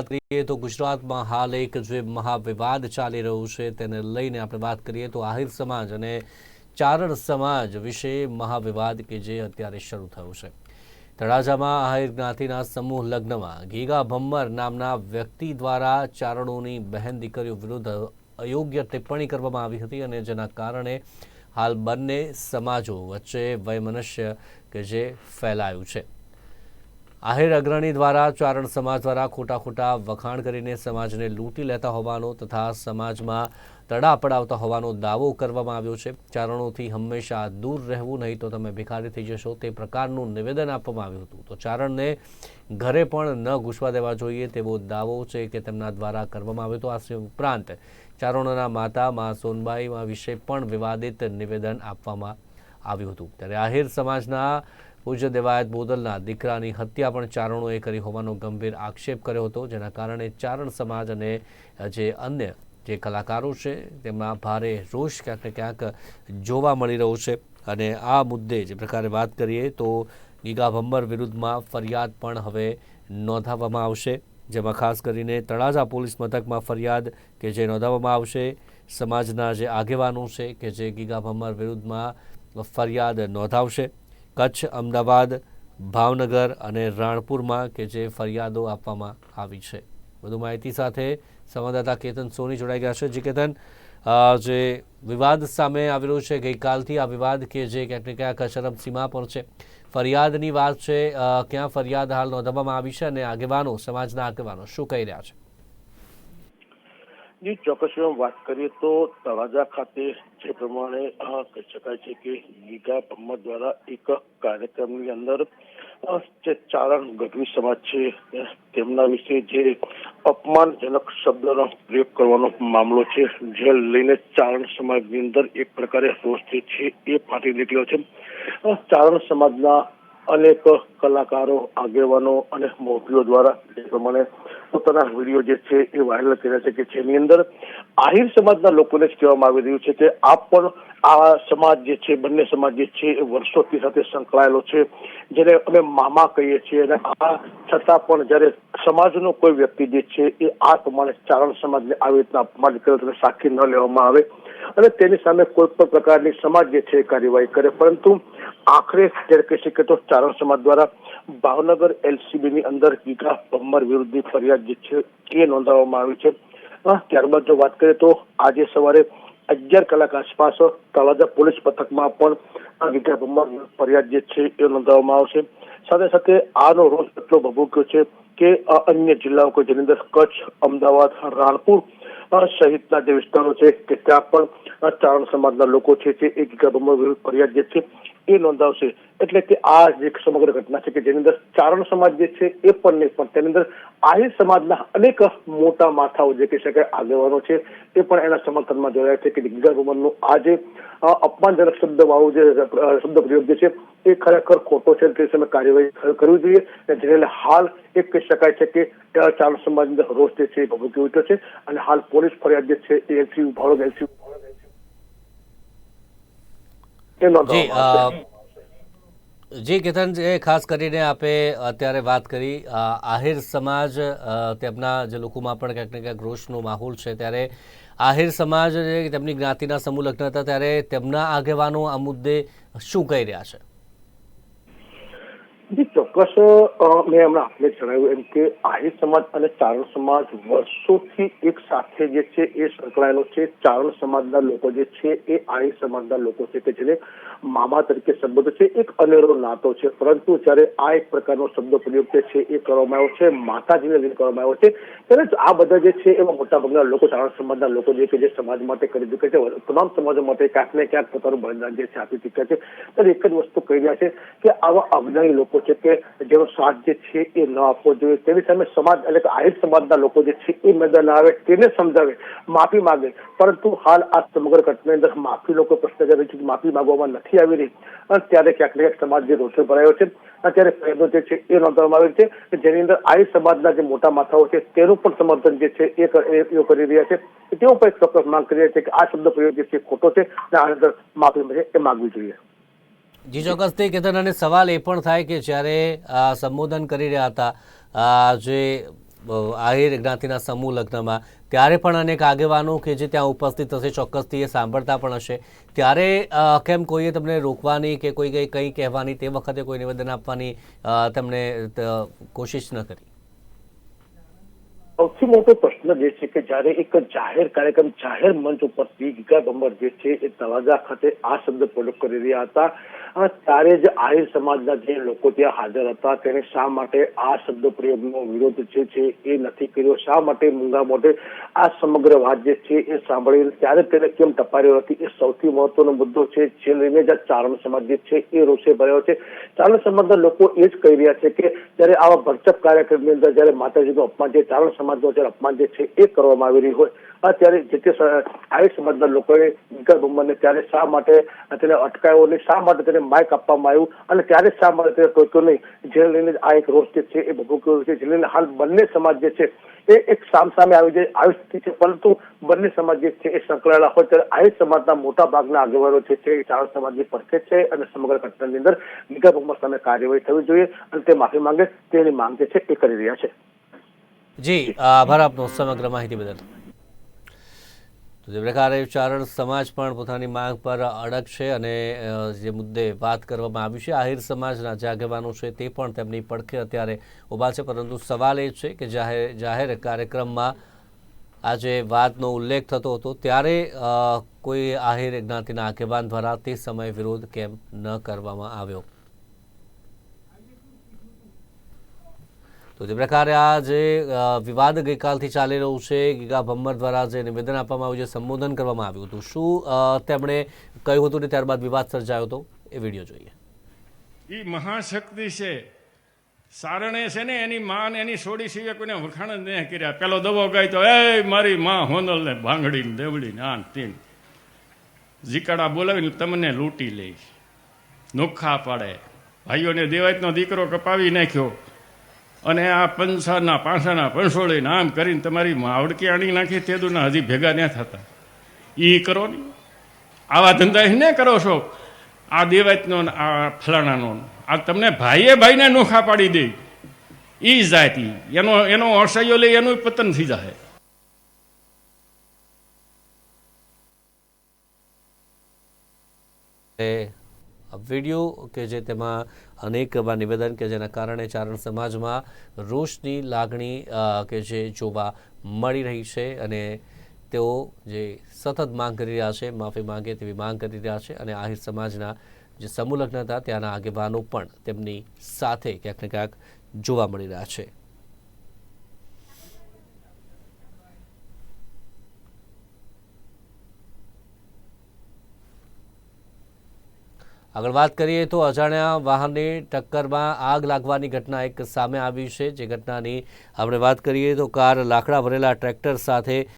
કરીએ તો ગુજરાતમાં હાલ એક જે મહાવિવાદ ચાલી રહ્યું છે તેને લઈને આપણે વાત કરીએ તો આહિર સમાજ અને ચારણ સમાજ વિશે મહાવિવાદ કે જે અત્યારે શરૂ થયો છે। તળાજામાં આહિર જ્ઞાતિના સમૂહ લગ્નમાં ગીગા ભમ્મર નામના વ્યક્તિ દ્વારા ચારણોની બહેન દીકરીઓ વિરુદ્ધ અયોગ્ય ટિપ્પણી કરવામાં આવી હતી અને જેના કારણે હાલ બંને સમાજો વચ્ચે વૈમનસ્ય કે જે ફેલાયું છે। આહિર અગ્રણી દ્વારા ચારણ સમાજ દ્વારા ખોટા વખાણ કરીને સમાજને લૂંટી લેતા હોવાનો તથા સમાજમાં તડા પડાવતા હોવાનો દાવો કરવામાં આવ્યો છે। ચારણોથી હંમેશા દૂર રહેવું, નહીં તો તમે ભિખારી થઈ જશો, તે પ્રકારનું નિવેદન આપવામાં આવ્યું હતું। તો ચારણને ઘરે પણ ન ઘૂસવા દેવા જોઈએ તેવો દાવો છે કે તેમના દ્વારા કરવામાં આવ્યો હતો। આ ઉપરાંત ચારણોના માતા મા સોનબાઈ વિશે પણ વિવાદિત નિવેદન આપવામાં આવ્યું હતું। ત્યારે આહિર સમાજના પૂજ્ય દેવાયત બોદલના દીકરાની હત્યા પણ ચારણોએ કરી હોવાનો ગંભીર આક્ષેપ કર્યો હતો, જેના કારણે ચારણ સમાજ અને જે અન્ય જે કલાકારો છે તેમાં ભારે રોષ ક્યાંક ને ક્યાંક જોવા મળી રહ્યો છે। અને આ મુદ્દે જે પ્રકારે વાત કરીએ તો ગીગા ભમ્મર વિરુદ્ધમાં ફરિયાદ પણ હવે નોંધાવવામાં આવશે, જેમાં ખાસ કરીને તળાજા પોલીસ મથકમાં ફરિયાદ કે જે નોંધાવવામાં આવશે। સમાજના જે આગેવાનો છે કે જે ગીગા ભમ્મર વિરુદ્ધમાં ફરિયાદ નોંધાવશે। કચ્છ, અમદાવાદ, ભાવનગર અને રાણપુરમાં કે જે ફરિયાદો આપવામાં આવી છે। વધુ માહિતી સાથે સંવાદદાતા કેતન સોની જોડાઈ ગયા છે। જે કેતન, જે વિવાદ સામે આવેલો છે ગઈકાલથી, આ વિવાદ કે જે ક્યાંક ને ક્યાંક ચરમસીમા પર છે, ફરિયાદની વાત છે, ક્યાં ફરિયાદ હાલ નોંધવામાં આવી છે અને આગેવાનો, સમાજના આગેવાનો શું કહી રહ્યા છે? જી ચોક્કસ વાત કરીએ તો તળાજા ખાતે જે પ્રમાણે કહી શકાય છે કે ગીગા ભમ્મર દ્વારા એક કાર્યક્રમની અંદર જે ચારણ ગઢવી સમાજ છે તેમના વિશે જે અપમાનજનક શબ્દનો પ્રયોગ કરવાનો મામલો છે, જે લઈને ચારણ સમાજની અંદર એક પ્રકારે રોષ જે છે એ ફાટી નીકળ્યો છે। ચારણ સમાજના અનેક કલાકારો, આગેવાનો અને મોભીઓ દ્વારા જે પ્રમાણે પોતાના વિડીયો જે છે એ વાયરલ કર્યા છે કે જેની અંદર આહિર સમાજના લોકોને જ કહેવામાં આવી રહ્યું છે કે આપ પણ આ સમાજ જે છે, બંને સમાજ જે છે એ વર્ષોથી સાથે સંકળાયેલો છે, જેને અમે મામા કહીએ છીએ, અને આ છતાં પણ જયારે સમાજનો કોઈ વ્યક્તિ જે છે એ આ પ્રમાણે ચારણ સમાજને આવી રીતના અપમાન કરે તો સાખી ન લેવામાં આવે અને તેની સામે કોઈ પણ પ્રકારની સમાજ જે છે કાર્યવાહી કરે, પરંતુ આખરે જયારે કહી શકીએ તો ચારણ સમાજ દ્વારા ભાવનગર LCB ની અંદર ગીગા ભમ્મર વિરુદ્ધની ફરિયાદ જે છે એ નોંધાવવામાં આવી છે। ત્યારબાદ જો વાત કરીએ તો આજે સવારે 11 કલાક આસપાસ તળાજા પોલીસ મથકમાં પણ ગીગા ભમ્મર ફરિયાદ જે છે એ નોંધાવવામાં આવશે। સાથે સાથે આનો રોષ એટલો ભભૂક્યો છે કે અન્ય જિલ્લાઓ કે જેની અંદર કચ્છ, અમદાવાદ, રાણપુર સહિતના જે વિસ્તારો છે કે ત્યાં પણ ચારણ સમાજના લોકો છે તે એક ગીગા ભમ્મર વિરુદ્ધ ફરિયાદ જે છે એ નોંધાવશે। એટલે કે આ જે સમગ્ર ઘટના છે કે જેની અંદર ચારણ સમાજ જે છે એ પણ નહીં, પણ તેની અંદર આહિર સમાજના અનેક મોટા માથાઓ જે કહી શકાય આગેવાનો છે એ પણ એના સમર્થનમાં જોડાયા છે કે ગીગા ભમ્મરનું આ જે અપમાનજનક શબ્દવાળું જે શબ્દ પ્રયોગ જે છે એ ખરેખર ખોટો છે, તે સમયે કાર્યવાહી કરવી જોઈએ। જેને હાલ એક કહી શકાય છે કે ચારણ સમાજની અંદર રોષ જે છે એ ભભૂકી ઉઠ્યો છે અને હાલ પોલીસ ફરિયાદ જે છે એ LCB જી કેતન, ખાસ કરીને આપે અત્યારે વાત કરી આહિર સમાજ, તેમના જે લોકોમાં પણ ક્યાંક ને ક્યાંક રોષનો માહોલ છે, ત્યારે આહિર સમાજ તેમની જ્ઞાતિના સમૂહ લગ્ન હતા ત્યારે તેમના આગેવાનો આ મુદ્દે શું કહી રહ્યા છે? ચોક્કસ મેં હમણાં આપને જણાવ્યું એમ કે આહિર સમાજ અને ચારણ સમાજ વર્ષોથી એક સાથે જે છે એ સંકળાયેલો છે। ચારણ સમાજના લોકો જે છે એ આહિર સમાજના લોકો છે કે જેને મામા તરીકે સંબોધે છે, એક અનેરો નાતો છે, પરંતુ જયારે આ એક પ્રકારનો શબ્દ પ્રયોગ છે એ કરવામાં આવ્યો છે, માતાજીને લઈને કરવામાં આવ્યો છે, ત્યારે આ બધા જે છે એમાં મોટાભાગના લોકો ચારણ સમાજના લોકો જે કે જે સમાજ માટે કરી ચૂક્યા છે, તમામ સમાજો માટે ક્યાંક ને ક્યાંક પોતાનું બલિદાન જે છે આપી ચૂક્યા છે, ત્યારે એક જ વસ્તુ કહી રહ્યા છે કે આવા અજ્ઞાની લોકો છે કે જેનો સાથ જે છે એ ન આપવો જોઈએ, તેની સામે સમાજ એટલે કે આહિર સમાજના લોકો જે છે એ મેદાન આવે, તેને સમજાવે, માફી માંગે, પરંતુ હાલ આ સમગ્ર ઘટનાની અંદર માફીનો કોઈ પ્રશ્ન છે, માફી માંગવામાં નથી આવી રહી અને ત્યારે ક્યાંક ને ક્યાંક સમાજ જે રોષે ભરાયો છે। અત્યારે ફરિયાદો જે છે એ નોંધવામાં આવી છે કે જેની અંદર આહિર સમાજના જે મોટા માથાઓ છે તેનું પણ સમર્થન જે છે એ કરી રહ્યા છે, તેઓ પણ એક ચોક્કસ માંગ કરી રહ્યા છે કે આ શબ્દ પ્રયોગ જે છે ખોટો છે અને આની અંદર માફી એ માંગવી જોઈએ। જી ચોક્કસથી કેતન, અને સવાલ એ પણ થાય કે જ્યારે સંબોધન કરી રહ્યા હતા જે આહિર જ્ઞાતિના સમૂહ લગ્નમાં, ત્યારે પણ અનેક આગેવાનો કે જે ત્યાં ઉપસ્થિત હશે, ચોક્કસથી એ સાંભળતા પણ હશે, ત્યારે કેમ કોઈએ તમને રોકવાની કે કોઈ કંઈ કહેવાની, તે વખતે કોઈ નિવેદન આપવાની તમને કોશિશ ન કરી? સૌથી મોટો પ્રશ્ન જે છે કે જયારે એક જાહેર કાર્યક્રમ, જાહેર મંચ ઉપરથી ગીગા ભમ્મર જે છે એ તળાજા ખાતે આ શબ્દ પ્રયોગ કરી રહ્યા હતા, ત્યારે જ આહિર સમાજના જે લોકો ત્યાં હાજર હતા તેને શા માટે આ શબ્દ પ્રયોગનો વિરોધ જે છે એ નથી કર્યો, શા માટે મૂંગા મોઢે આ સમગ્ર વાત જે છે એ સાંભળી ત્યારે તેને કેમ ટપાર્યો નથી, એ સૌથી મહત્વનો મુદ્દો છે. જે લઈને જ ચારણ સમાજ જે છે એ રોષે ભર્યો છે. ચારણ સમાજના લોકો એ જ કહી રહ્યા છે કે જયારે આવા ભરચક કાર્યક્રમની અંદર જયારે માતાજીનું અપમાન છે, ચારણ સમાજનું જયારે અપમાન જે છે એ કરવામાં આવી રહ્યું હોય, ત્યારે જે તે આહિર સમાજના લોકોએ ગીગા ભમ્મરને ત્યારે શા માટે તેને અટકાયો નહીં, શા માટે તેને માઇક આપવામાં આવ્યું અને ત્યારે શા માટે તેને ટોક્યો નહીં, જેને લઈને આ એક રોષ જે છે એ ભભૂક્યો છે. જેને લઈને હાલ બંને સમાજ જે છે એ એક સામસામે આવી સ્થિતિ છે, પરંતુ બંને સમાજ જે છે એ સંકળાયેલા હોય ત્યારે આહિર સમાજના મોટા ભાગના આગેવાનો જે છે એ ચારણ સમાજની પડખે છે અને સમગ્ર ઘટનાની અંદર ગીગા ભમ્મર સામે કાર્યવાહી થવી જોઈએ અને તે માફી માંગે તેની માંગ જે છે એ કરી રહ્યા છે. જી, આભાર આપનો સમગ્ર માહિતી બદલ. તો જે પ્રકારે ચારણ સમાજ પણ પોતાની માંગ પર અડગ છે અને જે મુદ્દે વાત કરવામાં આવી છે, આહિર સમાજના જે આગેવાનો છે તે પણ તેમની પડખે અત્યારે ઊભા છે, પરંતુ સવાલ એ છે કે જાહેર કાર્યક્રમમાં આજે વાતનો ઉલ્લેખ થતો હતો ત્યારે કોઈ આહિર જ્ઞાતિના આગેવાન દ્વારા તે સમયે વિરોધ કેમ ન કરવામાં આવ્યો? તો જે પ્રકારે આ જે વિવાદ ગઈકાલથી ચાલી રહ્યું છે, ગીગા ભમ્મર દ્વારા જે નિવેદન આપવામાં આવ્યું છે, સંબોધન કરવામાં આવ્યું હતું, શું તેમણે કહ્યું હતું ને ત્યારબાદ વિવાદ સર્જાયો હતો, એ વિડીયો જોઈએ. એ મહાશક્તિ છે, સારણે છે ને એની માં એની સોડી સિવાય કોઈને વખાણ જ નહીં કર્યા. પેલો દવો ગાય તો એ મારી માં હોનલ ને ભાંગડી ને દેવડી ને આન તીન જીકાડા બોલાવીને તમને લૂંટી લઈશ, નોખા પાડે. ભાઈઓને દેવાયતનો દીકરો કપાવી નાખ્યો અને આ પાંસાના પંસોળીને આમ કરીને તમારી માવડકી આણી નાખી, તેદુના હજી ભેગા ન થતા. એ કરો ને આવા ધંધા ને કરો છો, આ દેવાયતનો આ ફલાણાનો, આ તમને ભાઈએ ભાઈને નોખા પાડી દે, એ જાતિ એનો અસહ્યો લઈ એનું પતન થઈ જાય. વિડીયો કે જે તેમાં અનેક એવા નિવેદન કે જેના કારણે ચારણ સમાજમાં રોષની લાગણી કે જે જોવા મળી રહી છે અને તેઓ જે સતત માંગ કરી રહ્યા છે, માફી માંગે તેવી માંગ કરી રહ્યા છે અને આહિર સમાજના જે સમૂહ લગ્ન હતા ત્યાંના આગેવાનો પણ તેમની સાથે ક્યાંક ને ક્યાંક જોવા મળી રહ્યા છે. આગળ વાત કરીએ તો અજાણ્યા વાહનની ટક્કરમાં આગ લાગવાની ઘટના એક સામે આવી છે. જે ઘટનાની આપણે વાત કરીએ તો કાર લાકડા ભરેલા ટ્રેક્ટર સાથે